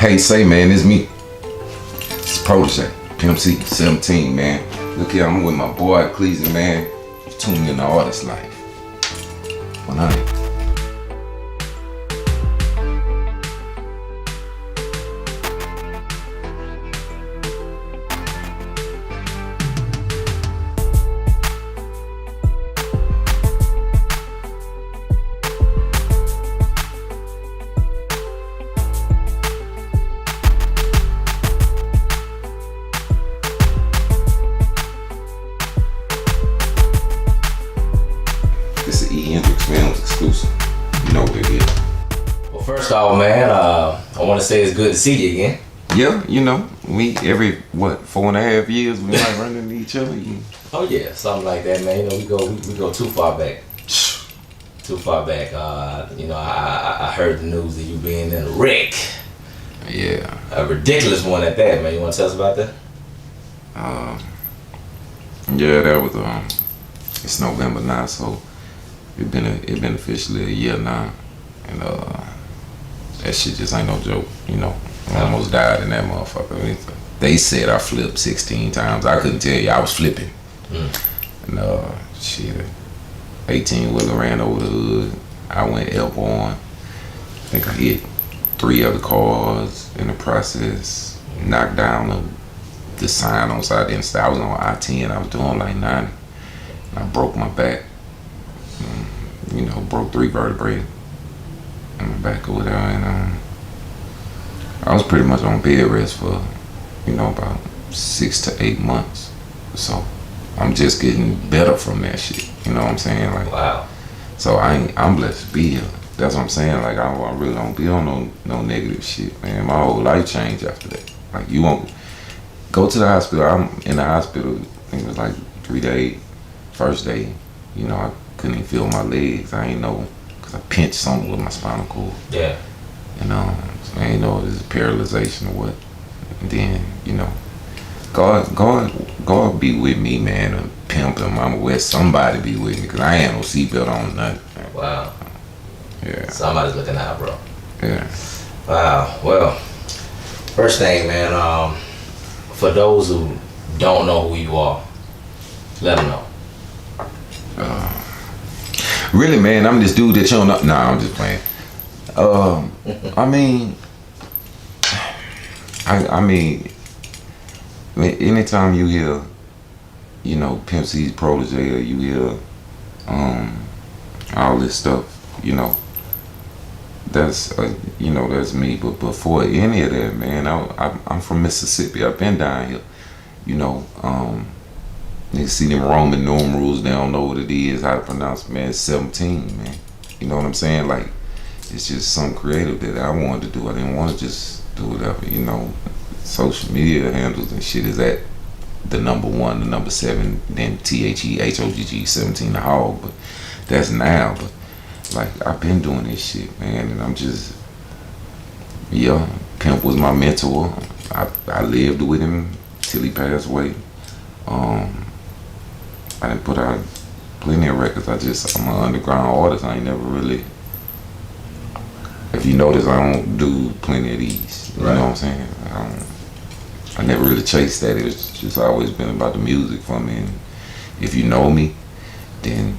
Hey, say man, it's me. It's Protege, Pimp C, 17, man. Look here, I'm with my boy XVII, man. You tuned in to Artist Life. 100. This is Hendricks Films Exclusive. You know what it is. Well, first off, man, I want to say it's good to see you again. Yeah, you know, we every, 4.5 years we might run into each other. Oh yeah, something like that, man. You know, we go too far back. Too far back. You know, I heard the news that you being in a wreck. Yeah. A ridiculous one at that, man. You want to tell us about that? Yeah, that was it's November now, so it been officially a year now, and that shit just ain't no joke, you know. I almost died in that motherfucker. I mean, they said I flipped 16 times. I couldn't tell you, I was flipping. And shit, 18-wheeler ran over the hood. I went airborne. I think I hit 3 other cars in the process. Knocked down the sign on side. Then I was on I-10. I was doing like 90. And I broke my back. You know, broke 3 vertebrae in my back or whatever. And I was pretty much on bed rest for, you know, about 6 to 8 months. So I'm just getting better from that shit. You know what I'm saying? Like, wow. So I'm blessed to be here. That's what I'm saying. Like, I really don't be on no negative shit, man. My whole life changed after that. Like, you won't go to the hospital. I'm in the hospital. I think it was like 3 days. First day, you know, I couldn't even feel my legs. I ain't know, cause I pinched something with my spinal cord. Yeah. You know, so I ain't know it was paralyzation or what. And then, you know, God be with me, man. And Pimp and Mama Wes, somebody be with me, cause I ain't no seatbelt on nothing. Wow. Yeah. Somebody's looking out, bro. Yeah. Wow. Well, first thing, man. For those who don't know who you are, let them know. Really, man, I'm this dude that you don't know. Nah, I'm just playing. I mean, anytime you hear, you know, Pimp C's Protege, or you hear all this stuff, you know, that's you know, that's me. But before any of that, man, I'm from Mississippi. I've been down here, you know. You see them Roman numerals, they don't know what it is, how to pronounce it, man. It's 17, man. You know what I'm saying? Like, it's just something creative that I wanted to do. I didn't want to just do whatever, you know. Social media handles and shit is at the number 1, the number 7, then THEHOGG 17 the hog, but that's now. But like, I've been doing this shit, man, and I'm just, yeah, Pimp was my mentor. I lived with him till he passed away. I didn't put out plenty of records. I'm an underground artist. I ain't never really, if you notice, I don't do plenty of these. You know what I'm saying? I never really chased that. It's just always been about the music for me. And if you know me, then,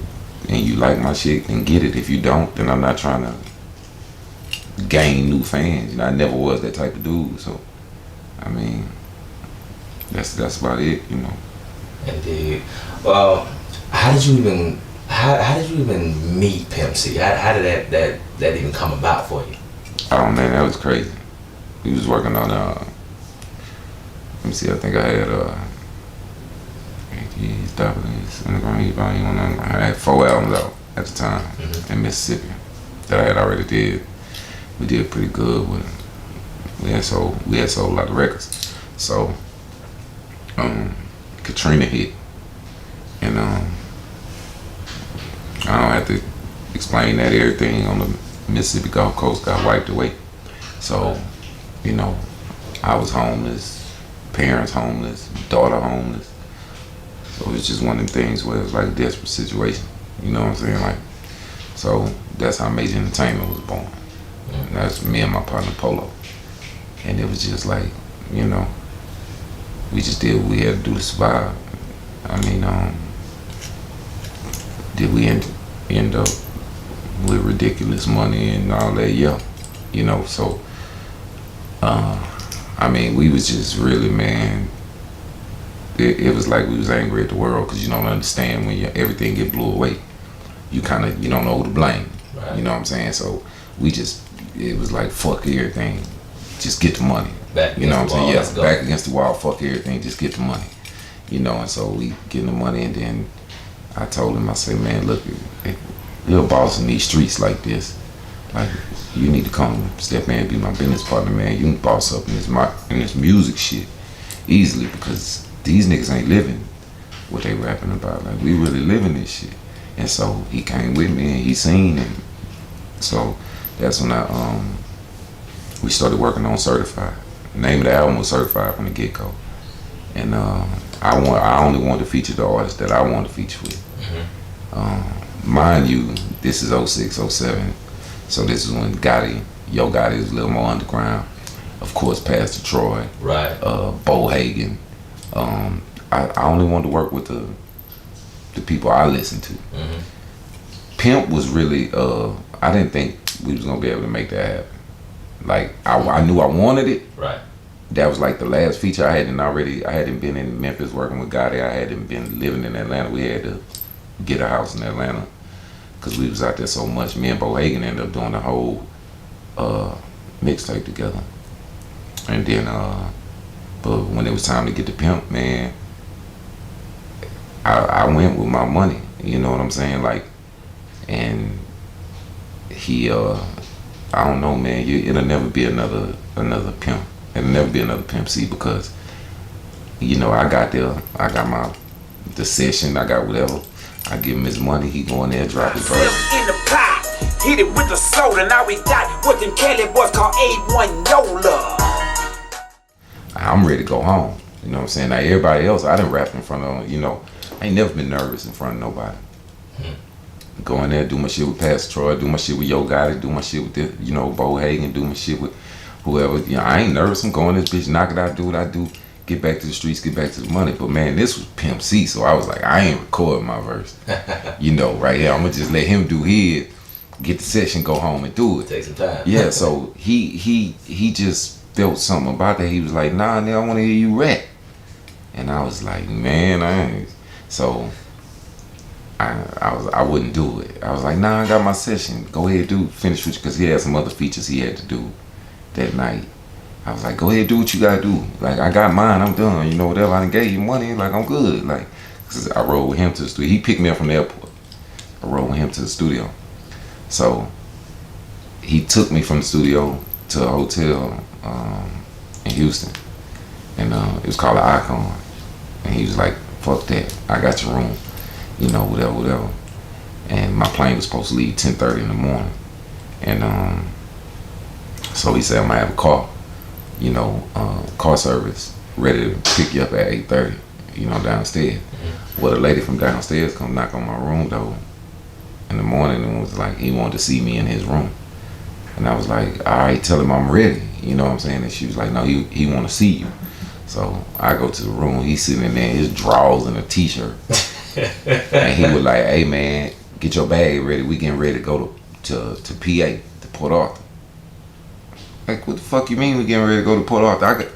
and you like my shit, then get it. If you don't, then I'm not trying to gain new fans. You know, I never was that type of dude. So, I mean, that's about it, you know. Indeed. Well, how did you even meet Pimp C? How did that even come about for you? Oh man, that was crazy. He was working on let me see, I think I had I had 4 albums out at the time in Mississippi that I had already did. We did pretty good with them. We had sold a lot of records. So Katrina hit, and I don't have to explain that everything on the Mississippi Gulf Coast got wiped away. So, you know, I was homeless, parents homeless, daughter homeless. So it was just one of them things where it was like a desperate situation. You know what I'm saying? Like, so that's how Major Entertainment was born. And that's me and my partner Polo. And it was just like, you know, we just did what we had to do to survive. I mean, did we end up with ridiculous money and all that? Yeah, you know. So, I mean, we was just really, man. It was like we was angry at the world because you don't understand when everything get blew away. You don't know who to blame. Right. You know what I'm saying? So it was like fuck everything, just get the money. You know what I'm saying? Yeah, back against the wall, fuck everything, just get the money. You know, and so we getting the money, and then I told him, I said, man, look, you're a boss in these streets like this. Like, you need to come step in and be my business partner, man. You can boss up in this music shit easily because these niggas ain't living what they rapping about. Like, we really living this shit. And so he came with me and he seen it. So that's when we started working on Certified. The name of the album was Certified from the get-go. And I only wanted to feature the artists that I wanted to feature with. Mind you, this is 06, 07. So this is when Yo Gotti was a little more underground. Of course, Pastor Troy, right? Bo Hagen. I only wanted to work with the people I listened to. Pimp was really, I didn't think we was gonna be able to make that happen. Like, I knew I wanted it. Right. That was like the last feature. I hadn't been in Memphis working with Gotti. I hadn't been living in Atlanta. We had to get a house in Atlanta because we was out there so much. Me and Bo Hagen ended up doing the whole mixtape together. And then, but when it was time to get the Pimp, man, I went with my money. You know what I'm saying? Like, and he, I don't know, man. It'll never be another Pimp. It'll never be another Pimp C because, you know, I got the session, I got whatever. I give him his money, he go in there, drop his verse. In the pot, hit it with the soda. Now we got what them Kelly boys call A1 Yola. I'm ready to go home. You know what I'm saying? Now everybody else, I done rapped in front of, you know, I ain't never been nervous in front of nobody. Go in there, do my shit with Pastor Troy, do my shit with Yo Gotti, do my shit with this, you know, Bo Hagen, do my shit with whoever. You know, I ain't nervous. I'm going this bitch, knock it out, do what I do, get back to the streets, get back to the money. But man, this was Pimp C, so I was like, I ain't recording my verse. You know, right here, I'm gonna just let him do his, get the session, go home and do it. Take some time. Yeah, so he just felt something about that. He was like, nah, nigga, I wanna hear you rap. And I was like, man, I ain't. So I wouldn't do it. I was like, nah, I got my session. Go ahead, finish with you, because he had some other features he had to do that night. I was like, go ahead, do what you gotta do. Like, I got mine, I'm done. You know, whatever, I done gave you money, like, I'm good. Like, 'cause I rode with him to the studio. He picked me up from the airport. I rode with him to the studio. So he took me from the studio to a hotel in Houston. And it was called the Icon. And he was like, fuck that, I got your room. You know, whatever. And my plane was supposed to leave 10:30 in the morning. And so he said, I'm gonna have a car, you know, car service ready to pick you up at 8:30, you know, downstairs. Well, the lady from downstairs come knock on my room door in the morning and was like, he wanted to see me in his room. And I was like, all right, tell him I'm ready. You know what I'm saying? And she was like, no, he want to see you. So I go to the room, he's sitting in there, his drawers and a t-shirt. And he was like, hey man, get your bag ready. We getting ready to go to PA, to Port Arthur. Like, what the fuck you mean we getting ready to go to Port Arthur?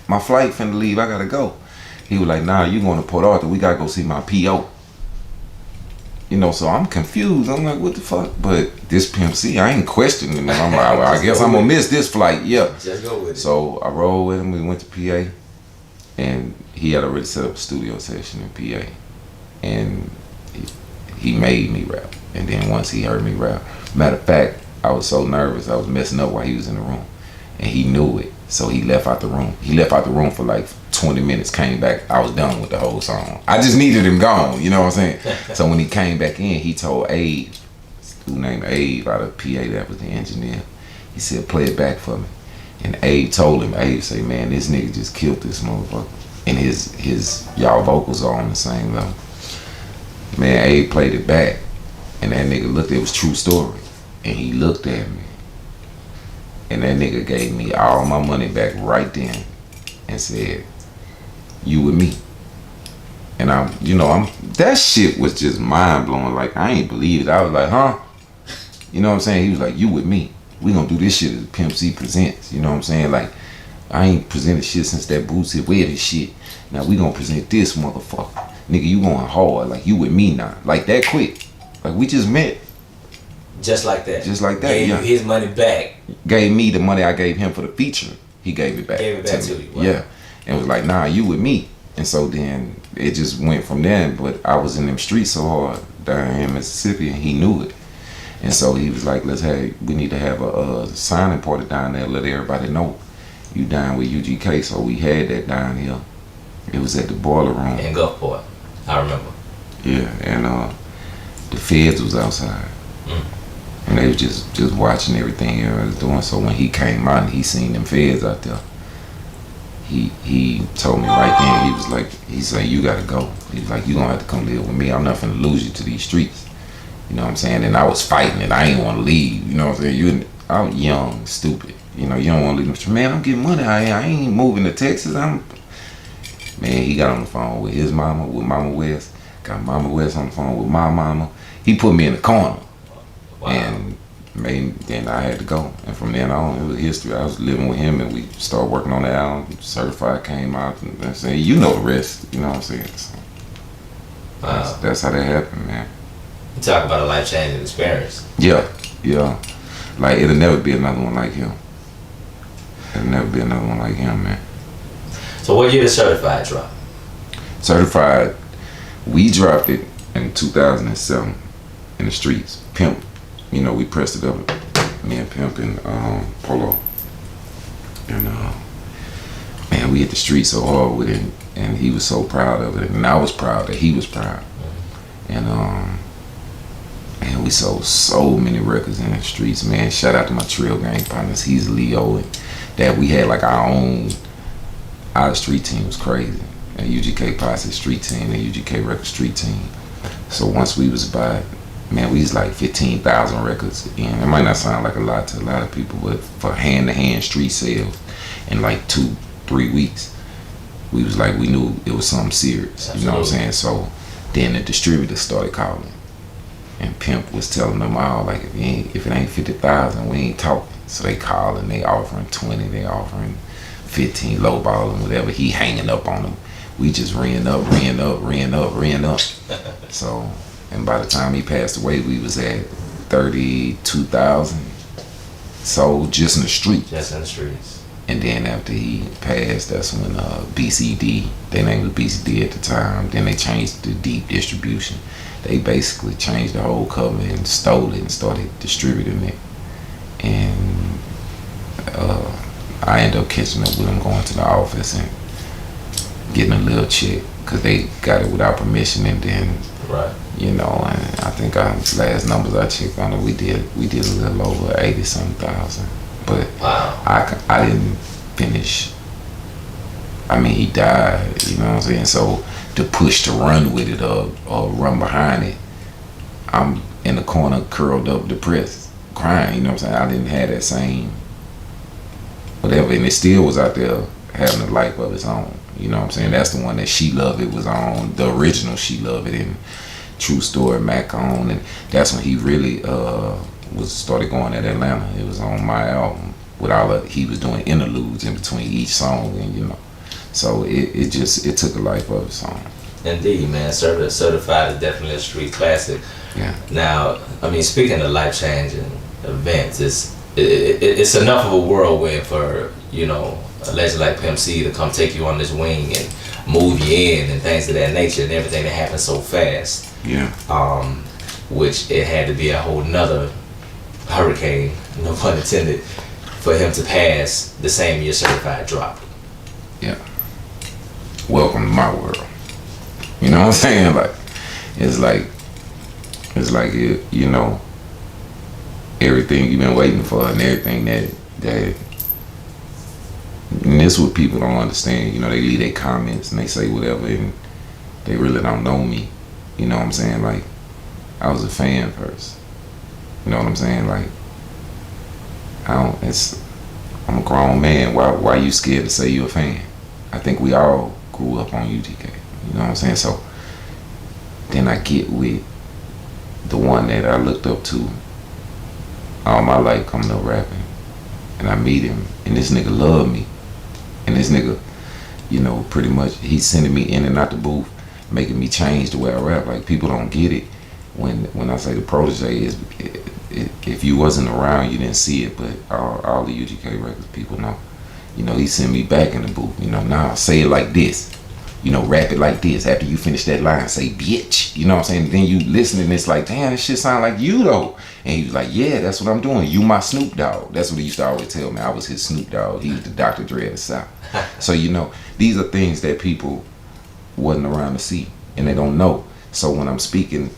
My flight finna leave, I gotta go. He was like, nah, you going to Port Arthur, we gotta go see my PO. You know, so I'm confused. I'm like, what the fuck? But this Pimp C, I ain't questioning him. I'm like, well, I guess I'm gonna miss this flight, yeah. Just go with it. So I rolled with him, we went to PA, and he had already set up a studio session in PA. And he made me rap. And then once he heard me rap, matter of fact, I was so nervous, I was messing up while he was in the room. And he knew it, so he left out the room. He left out the room for like 20 minutes, came back, I was done with the whole song. I just needed him gone, you know what I'm saying? So when he came back in, he told Abe, who named Abe out of PA, that was the engineer, he said, play it back for me. And Abe told him, Abe say, man, this nigga just killed this motherfucker. And his y'all vocals are on the same level. Man, Abe played it back, and that nigga looked, it was True Story, and he looked at me, And that nigga gave me all my money back right then and said, "You with me." And that shit was just mind blowing. Like, I ain't believe it. I was like, huh? You know what I'm saying? He was like, "You with me. We gonna do this shit as Pimp C presents." You know what I'm saying? Like, I ain't presented shit since that Bootsy Wedding shit. Now we gonna present this motherfucker. Nigga, you going hard. Like, you with me now. Like, that quick. Like, we just met. Just like that. Just like that, gave yeah. You his money back. Gave me the money I gave him for the feature. He gave it back. Gave it back to you. Wow. Yeah. And was like, "Nah, you with me." And so then it just went from there. But I was in them streets so hard down here in Mississippi, and he knew it. And so he was like, we need to have a signing party down there, let everybody know you down with UGK. So we had that down here. It was at the Boiler Room. In Gulfport. I remember. Yeah, and the feds was outside. And they was just watching everything I was doing. So when he came out and he seen them feds out there, he told me right then, he said, "You gotta go." He's like, "You gonna have to come live with me. I'm not finna lose you to these streets." You know what I'm saying? And I was fighting it. I ain't want to leave. You know what I'm saying? I was young, stupid. You know, you don't want to leave. Man, I'm getting money. I ain't moving to Texas. Man, he got on the phone with his mama, with Mama Wes. Got Mama Wes on the phone with my mama. He put me in the corner. Wow. And then I had to go. And from then on, it was history. I was living with him, and we started working on the album. Certified came out, and I said, "You know the rest." You know what I'm saying? So Wow. that's how that happened, man. You talk about a life-changing experience. Yeah. Like, it'll never be another one like him. It'll never be another one like him, man. So what year did Certified drop? Certified, we dropped it in 2007 in the streets. Pimp, we pressed it up. Me and Pimp and Polo. And man, we hit the streets so hard with it, and he was so proud of it, and I was proud that he was proud. And man, we sold so many records in the streets, man. Shout out to my Trail Gang partners. He's Leo, and that we had like our street team was crazy. And UGK Posse street team and UGK Records street team. So once we was about, man, we was like 15,000 records in. It might not sound like a lot to a lot of people, but for hand-to-hand street sales in like 2-3 weeks, we knew it was something serious. Absolutely. You know what I'm saying? So then the distributor started calling. And Pimp was telling them all, like, if it ain't 50,000, we ain't talking. So they calling, they offering 20, they offering 15, lowballing, whatever. He hanging up on them. We just ran up. So, and by the time he passed away, we was at 32,000 sold just in the streets. Just in the streets. And then after he passed, that's when BCD, their name was BCD at the time, then they changed to Deep Distribution. They basically changed the whole cover and stole it and started distributing it. And I ended up catching up with them, going to the office and getting a little check, because they got it without permission. And then, right. And I think last numbers I checked on it, we did a little over 80-something thousand. But wow. I didn't finish. I mean, he died, you know what I'm saying? So to push to run with it or run behind it, I'm in the corner curled up, depressed, crying, you know what I'm saying? I didn't have that same whatever, and it still was out there having a life of its own, you know what I'm saying? That's the one that She Luv It was on, the original She Luv It, and True Story Mac on, and that's when he really started going at Atlanta. It was on my album with he was doing interludes in between each song, and so it took a life of its own. Indeed, man. Certified is definitely a street classic. Yeah. Now, I mean, speaking of life-changing events, it's enough of a whirlwind for a legend like Pimp C to come take you on this wing and move you in and things of that nature, and everything that happened so fast. Yeah. Which it had to be a whole nother hurricane, no pun intended, for him to pass the same year Certified dropped. Yeah. Welcome to my world. You know what I'm saying? Like, it's like everything you've been waiting for, and everything that and this is what people don't understand. They leave their comments and they say whatever, and they really don't know me. You know what I'm saying? Like, I was a fan first. You know what I'm saying? Like, I'm a grown man. Why you scared to say you a fan? I think we all grew up on UGK. You know what I'm saying? So then I get with the one that I looked up to all my life coming up rapping, and I meet him, and this nigga love me, and this nigga, you know, pretty much he's sending me in and out the booth, making me change the way I rap. Like, people don't get it when I say the Protege is. If you wasn't around, you didn't see it, but all the UGK Records people know. You know, he sent me back in the booth. You know, now say it like this. You know, rap it like this. After you finish that line, say bitch. You know what I'm saying? Then you listen and it's like, damn, this shit sound like you though. And he was like, yeah, that's what I'm doing. You my Snoop Dogg. That's what he used to always tell me. I was his Snoop Dogg. He was the Dr. Dre of the South. So, you know, these are things that people wasn't around to see and they don't know. So when I'm speaking,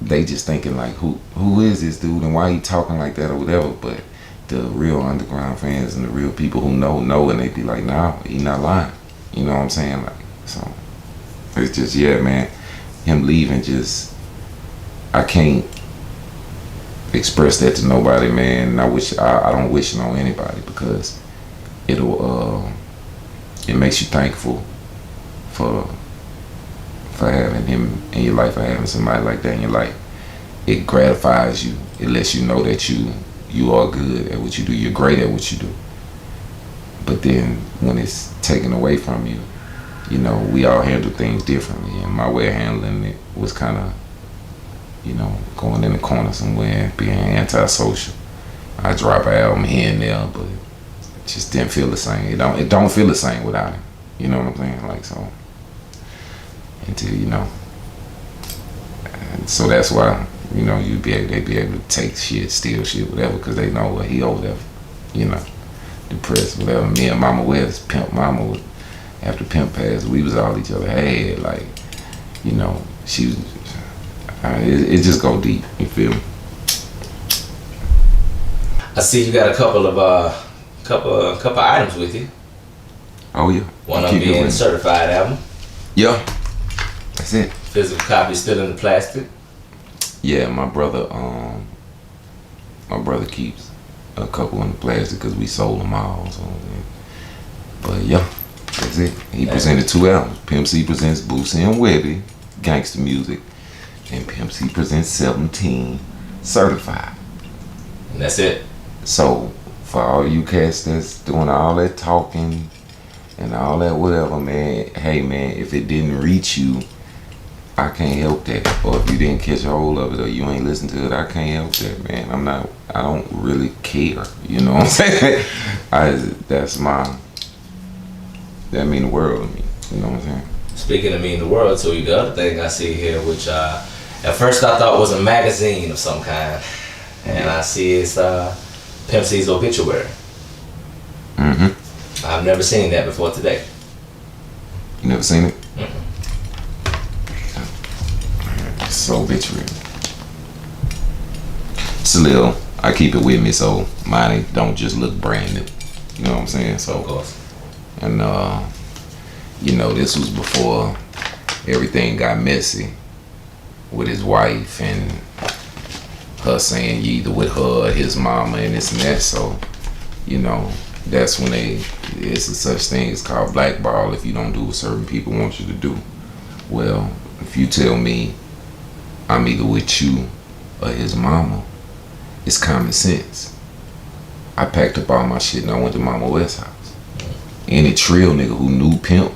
they just thinking like, who is this dude and why he talking like that or whatever. But the real underground fans and the real people who know, and they be like, nah, he not lying. You know what I'm saying? Like, so it's just, yeah, man, him leaving, just, I can't express that to nobody, man. And I don't wish it on anybody, because it makes you thankful for having him in your life, or having somebody like that in your life. It gratifies you. It lets you know that you are good at what you do. You're great at what you do. But then when it's taken away from you, you know, we all handle things differently. And my way of handling it was kind of, you know, going in the corner somewhere, being antisocial. I drop an album here and there, but it just didn't feel the same. It don't feel the same without him. You know what I'm saying? Like, so, until, you know. And so that's why, you know, they be able to take shit, steal shit, whatever, because they know what he over there, you know, depressed, whatever. Me and Mama Wes, Pimp Mama, after Pimp passed, we was all each other head, like, you know, she was, it just go deep, you feel me? I see you got a couple of items with you. Oh yeah. One of them being a certified album. Yeah, that's it. Physical copy still in the plastic. Yeah, my brother keeps a couple in the plastic because we sold them all. So, but yeah, that's it. He presented 2 albums. Pimp C presents Boosie and Webby, Gangsta Music, and Pimp C presents 17 Certified. And that's it. So for all you cats that's doing all that talking and all that whatever, man, hey man, if it didn't reach you, I can't help that. Or if you didn't catch a hold of it, or you ain't listened to it, I can't help that, man. I don't really care. You know what I'm saying? That mean the world to me. You know what I'm saying? Speaking of mean the world to you, the other thing I see here, which at first I thought was a magazine of some kind, and I see it's Pimp C's obituary. Mm-hmm. I've never seen that before today. You never seen it? Mm-mm. It's obituary. It's a little, I keep it with me so mine don't just look brand new. You know what I'm saying? So, of course. And you know, this was before everything got messy with his wife and her saying you either with her or his mama and this and that. So, you know, that's when it's a such thing. It's called blackball if you don't do what certain people want you to do. Well, if you tell me I'm either with you or his mama, it's common sense. I packed up all my shit and I went to Mama Wes' house. Any trill nigga who knew Pimp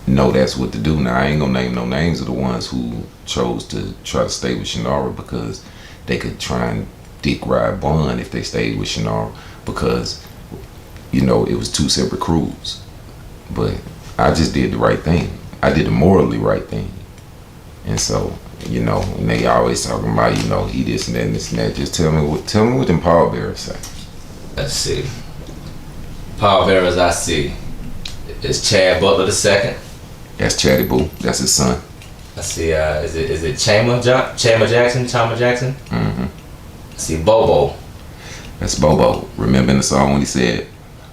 know that's what to do. Now I ain't gonna name no names of the ones who chose to try to stay with Shinara because they could try and dick ride Bun if they stayed with Shinara, because, you know, it was 2 separate crews. But I just did the right thing. I did the morally right thing. And so, you know, and they always talking about, you know, he this and that and this and that. Just tell me what them pallbearers say. Let's see. Pallbearers I see. It's Chad Butler II. That's Chatty Boo. That's his son. I see. Is it Chama Jackson? Mm-hmm. I see Bobo. That's Bobo. Remember in the song when he said,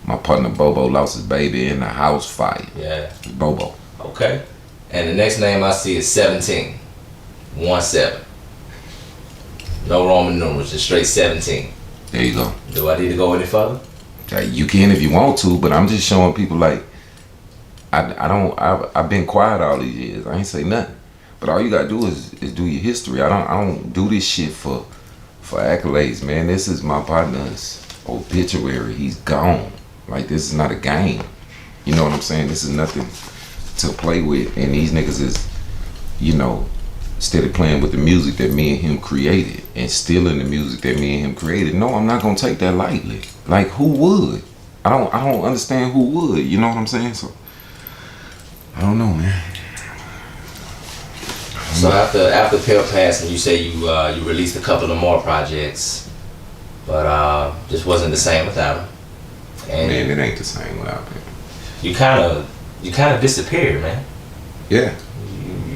"My partner Bobo lost his baby in the house fire." Yeah. Bobo. Okay. And the next name I see is 17. 17. No Roman numerals, just straight 17. There you go. Do I need to go any further? You can if you want to, but I'm just showing people like I've been quiet all these years. I ain't say nothing. But all you gotta do is do your history. I don't do this shit for accolades, man. This is my partner's obituary. He's gone. Like, this is not a game. You know what I'm saying? This is nothing to play with. And these niggas is, you know, steady playing with the music that me and him created and stealing the music that me and him created. No, I'm not gonna take that lightly. Like, who would? I don't understand who would. You know what I'm saying? So I don't know, man. So after Pimp passing, you say you released a couple of more projects, but just wasn't the same without him. And man, it ain't the same without him. You kind of disappeared, man. Yeah.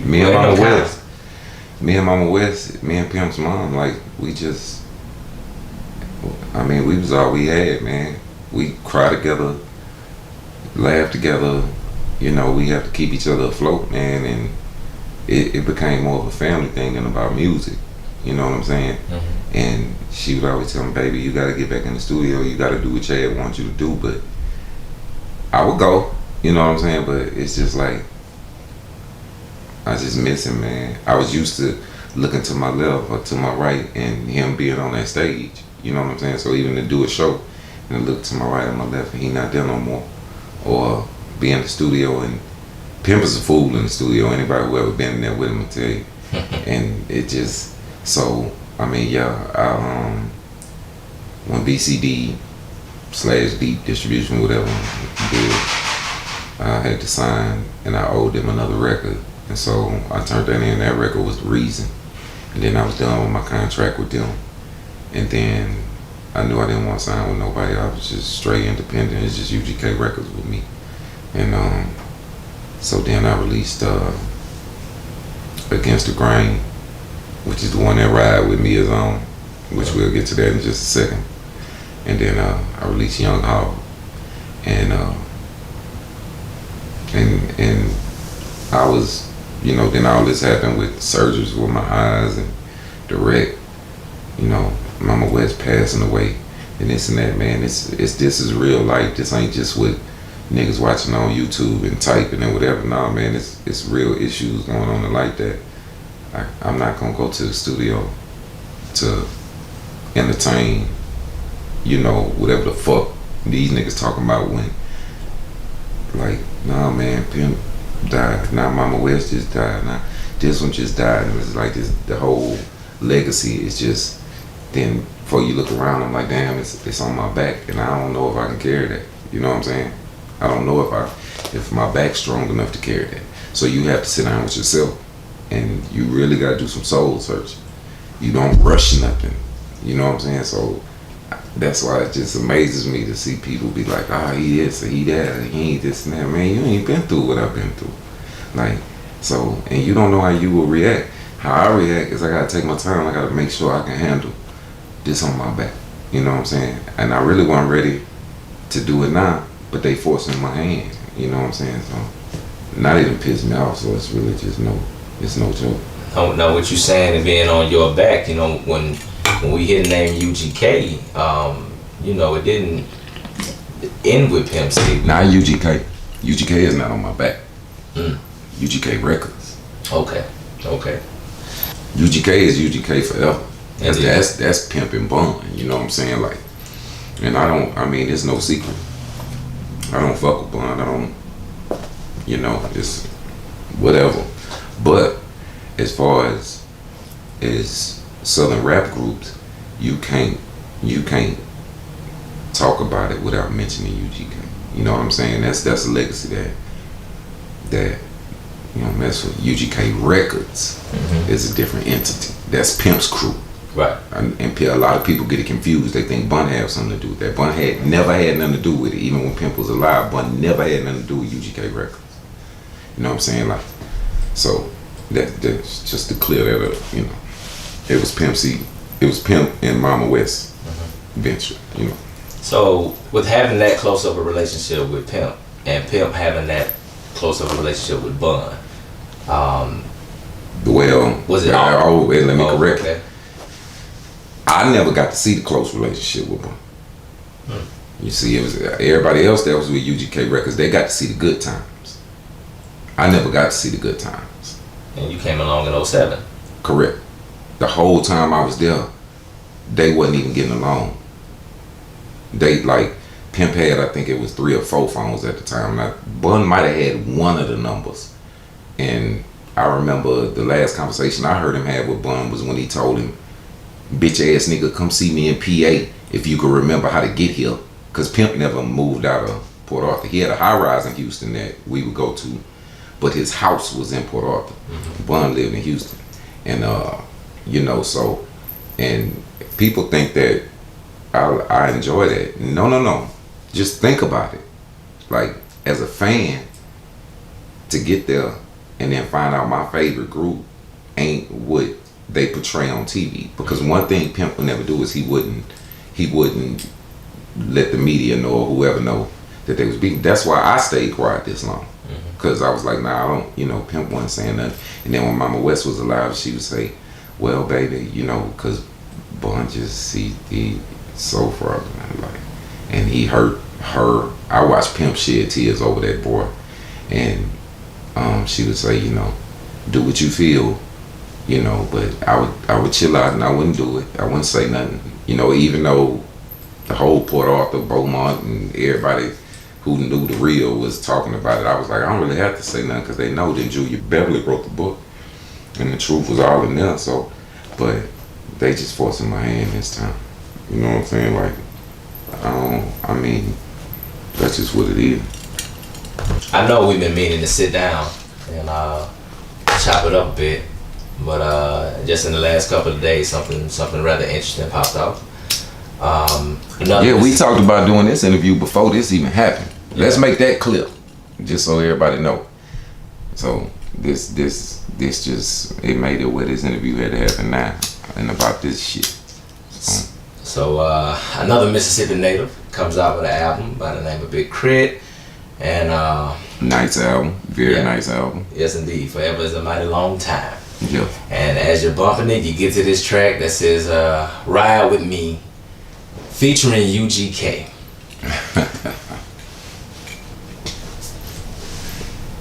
Me and Mama Wes, me and Pimp's mom, like, we just, I mean, we was all we had, man. We cry together, laugh together, you know, we have to keep each other afloat, man, and it became more of a family thing than about music, you know what I'm saying? Mm-hmm. And she would always tell me, baby, you gotta get back in the studio, you gotta do what Chad wants you to do, but I would go, you know what I'm saying? But it's just like, I just miss him, man. I was used to looking to my left or to my right and him being on that stage, you know what I'm saying? So even to do a show and look to my right and my left and he not there no more, or be in the studio and Pimp is a fool in the studio. Anybody who ever been in there with him will tell you. And it just, so, I mean, yeah, when BCD / Deep Distribution, whatever did, I had to sign and I owed them another record. And so I turned that in. That record was the reason. And then I was done with my contract with them. And then I knew I didn't want to sign with nobody. I was just straight independent. It's just UGK Records with me. And so then I released Against the Grain, which is the one that Ride With Me is on, which we'll get to that in just a second. And then I released Young Hog. And I was, you know, then all this happened with surgeries with my eyes and direct, you know, Mama Wes passing away and this and that, man. This is real life. This ain't just what niggas watching on YouTube and typing and whatever. Nah, man, it's real issues going on like that. I'm not gonna go to the studio to entertain, you know, whatever the fuck these niggas talking about when, like, nah, man, Pimp died. Now Mama Wes just died. Now this one just died. And it's like this, the whole legacy is just, then before you look around, I'm like, damn, it's on my back and I don't know if I can carry that. You know what I'm saying? I don't know if my back's strong enough to carry that. So you have to sit down with yourself and you really gotta do some soul searching. You don't rush nothing. You know what I'm saying? So that's why it just amazes me to see people be like, he this or he that, he ain't this and that. Man, you ain't been through what I've been through. Like, so, and you don't know how you will react. How I react is I gotta take my time. I gotta make sure I can handle this on my back. You know what I'm saying? And I really wasn't ready to do it now, but they forcing my hand. You know what I'm saying? So now they done pissed me off. So it's really just it's no joke. Now what you saying and being on your back, you know, when we hear the name UGK, you know, it didn't end with Pimp C. Now UGK. UGK is not on my back. UGK Records. Okay. UGK is UGK forever. That's Pimp and Bun. You know what I'm saying? Like, and I mean, it's no secret. I don't fuck with Bun. I don't, you know, it's whatever. But as far as Southern rap groups, you can't talk about it without mentioning UGK. You know what I'm saying? That's a legacy that you know, mess with. UGK Records is a different entity. That's Pimp's crew. Right. And a lot of people get it confused. They think Bun had something to do with that. Bun never had nothing to do with it. Even when Pimp was alive, Bun never had nothing to do with UGK Records. You know what I'm saying? Like, so that's just to clear that up. You know, it was Pimp C. It was Pimp and Mama Wes venture. You know. So with having that close of a relationship with Pimp and Pimp having that close of a relationship with Bun, well, was it? Let me correct. Okay. I never got to see the close relationship with Bun. You see, it was everybody else that was with UGK Records. They got to see the good times. I never got to see the good times. And you came along in 07. Correct. The whole time I was there, they wasn't even getting along. They like Pimp had, I think it was 3 or 4 phones at the time. Now, Bun might have had one of the numbers, and I remember the last conversation I heard him have with Bun was when he told him, "Bitch ass nigga, come see me in PA if you can remember how to get here." Cause Pimp never moved out of Port Arthur. He had a high rise in Houston that we would go to, but his house was in Port Arthur. Bun lived in Houston, and you know, so, and people think that I enjoy that. No. Just think about it. Like, as a fan, to get there and then find out my favorite group ain't what they portray on TV. Because one thing Pimp would never do is he wouldn't let the media know or whoever know that they was beating. That's why I stayed quiet this long. Because I was like, nah, I don't, you know, Pimp wasn't saying nothing. And then when Mama Wes was alive, she would say, well, baby, you know, because Bun just, he so fraudulent, like, and he hurt her. I watched Pimp shed tears over that boy. And she would say, you know, do what you feel, you know, but I would chill out and I wouldn't do it. I wouldn't say nothing. You know, even though the whole Port Arthur, Beaumont, and everybody who knew the real was talking about it, I was like, I don't really have to say nothing because they know that Julia Beverly wrote the book and the truth was all in there. So, but they just forcing my hand this time. You know what I'm saying? Like, I mean, that's just what it is. I know we've been meaning to sit down and chop it up a bit, but just in the last couple of days, something rather interesting popped up. Yeah, we talked about doing this interview before this even happened. Yeah. Let's make that clear, just so everybody know. So this just, it made it where this interview had to happen now, and about this shit. So another Mississippi native comes out with an album by the name of Big K.R.I.T, and nice album, very nice album. Yes, indeed. Forever is a mighty long time. Yeah. And as you're bumping it, you get to this track that says "Ride With Me," featuring UGK.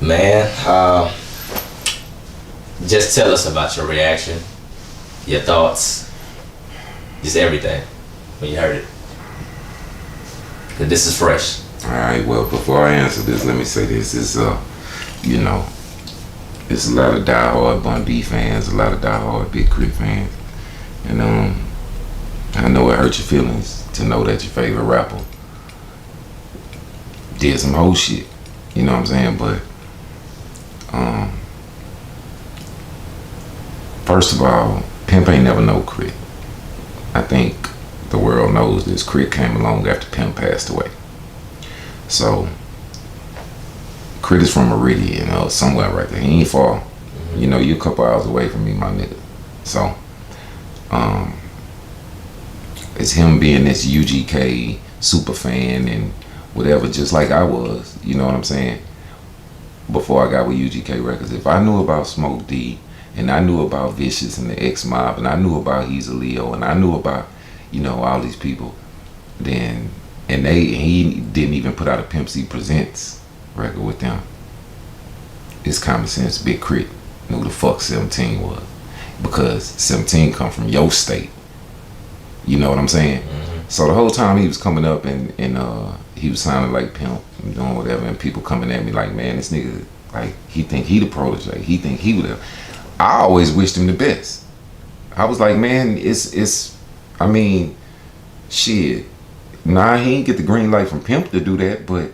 Man, just tell us about your reaction, your thoughts, just everything when you heard it. 'Cause this is fresh. All right. Well, before I answer this, let me say this: is you know, it's a lot of diehard Bun B fans, a lot of diehard Big K.R.I.T fans, and I know it hurts your feelings to know that your favorite rapper did some whole shit. You know what I'm saying? But first of all, Pimp ain't never know K.R.I.T. I think the world knows this. K.R.I.T came along after Pimp passed away. So K.R.I.T is from Meridian, somewhere right there. He ain't far. You know, you a couple hours away from me, my nigga. So it's him being this UGK super fan and whatever, just like I was. You know what I'm saying? Before I got with UGK Records, if I knew about Smoke D, and I knew about Vicious and the X Mob, and I knew about He's a Leo, and I knew about, you know, all these people, then, and he didn't even put out a Pimp C Presents record with them. It's common sense. Big K.R.I.T knew who the fuck 17 was, because 17 come from your state. You know what I'm saying? So the whole time he was coming up and he was sounding like Pimp and doing whatever, and people coming at me like, man, this nigga, like, he think he the protege. He think he would have. I always wished him the best. I was like, man, I mean, shit. Nah, he ain't get the green light from Pimp to do that, but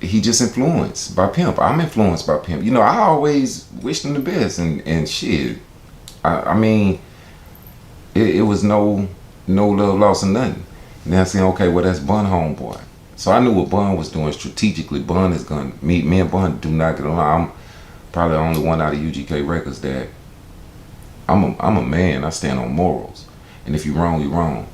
he just influenced by Pimp. I'm influenced by Pimp. You know, I always wished him the best, and shit. I mean, it was no love lost or nothing. And then I said, okay, well, that's Bun homeboy. So I knew what Bun was doing strategically. Bun is gonna, me and Bun do not get along. I'm probably the only one out of UGK Records that I'm a man. I stand on morals, and if you're wrong, you're wrong.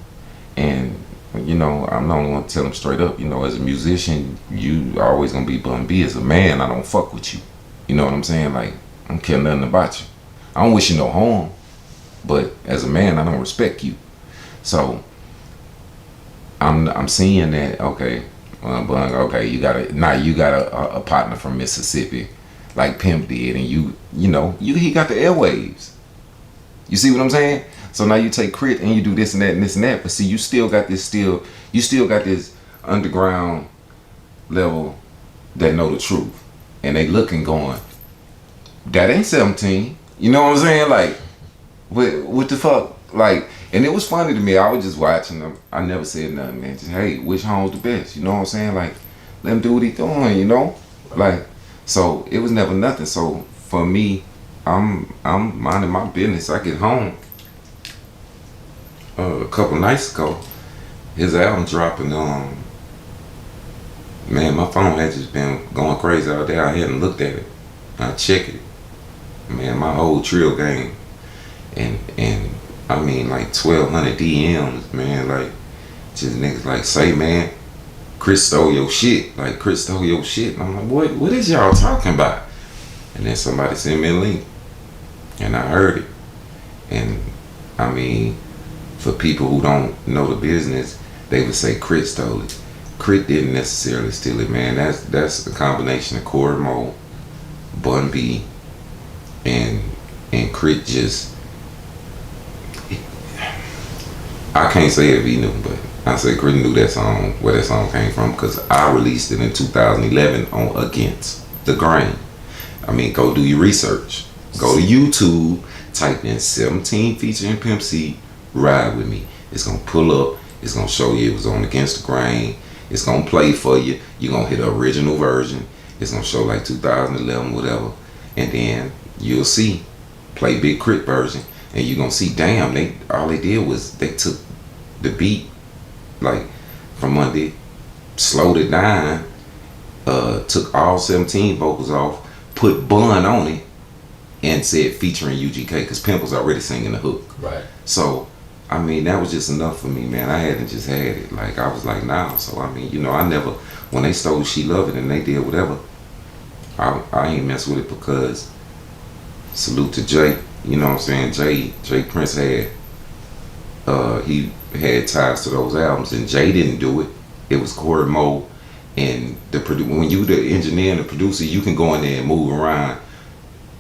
And you know, I'm the only one to tell him straight up. You know, as a musician, you always gonna be Bun B. As a man, I don't fuck with you. You know what I'm saying? Like, I don't care nothing about you. I don't wish you no harm, but as a man, I don't respect you. So I'm seeing that. Okay, Bun. Okay, you got a partner from Mississippi, like Pimp did, and he got the airwaves. You see what I'm saying? So now you take K.R.I.T and you do this and that and this and that, but see, you still got this underground level that know the truth, and they looking going, that ain't 17. You know what I'm saying? Like, what the fuck? Like, and it was funny to me. I was just watching them. I never said nothing, man. Just, hey, which home's the best? You know what I'm saying? Like, let him do what he doing. You know, like, so it was never nothing. So for me, I'm minding my business. I get home a couple nights ago. His album dropping. Man, my phone had just been going crazy all day. I hadn't looked at it. I checked it. Man, my whole Trill game, and I mean like 1,200 DMs, man. Like, just niggas like, say, man, K.R.I.T stole your shit. Like, K.R.I.T stole your shit. And I'm like, what is y'all talking about? And then somebody sent me a link, and I heard it. And I mean, for people who don't know the business, they would say K.R.I.T stole it. K.R.I.T didn't necessarily steal it, man. That's a combination of Cory, Bun B, and K.R.I.T just, I can't say if he knew, but I say K.R.I.T knew that song, where that song came from, because I released it in 2011 on Against the Grain. I mean, go do your research. Go to YouTube, type in 17 featuring Pimp C, Ride With Me. It's gonna pull up, it's gonna show you it was on Against the Grain. It's gonna play for you. You're gonna hit the original version. It's gonna show like 2011, whatever. And then you'll see, play Big K.R.I.T version. And you're gonna see, damn, all they did was they took the beat, like, from Monday, slowed it down, took all 17 vocals off, put Bun on it, and said featuring UGK, because Pimp was already singing the hook. Right. So, I mean, that was just enough for me, man. I hadn't just had it. Like, I was like, nah. So, I mean, I never, when they stole She Luv it and they did whatever, I ain't mess with it, because salute to Jay. You know what I'm saying? Jay Prince he had ties to those albums, and Jay didn't do it. It was Cory and when you the engineer and the producer, you can go in there and move around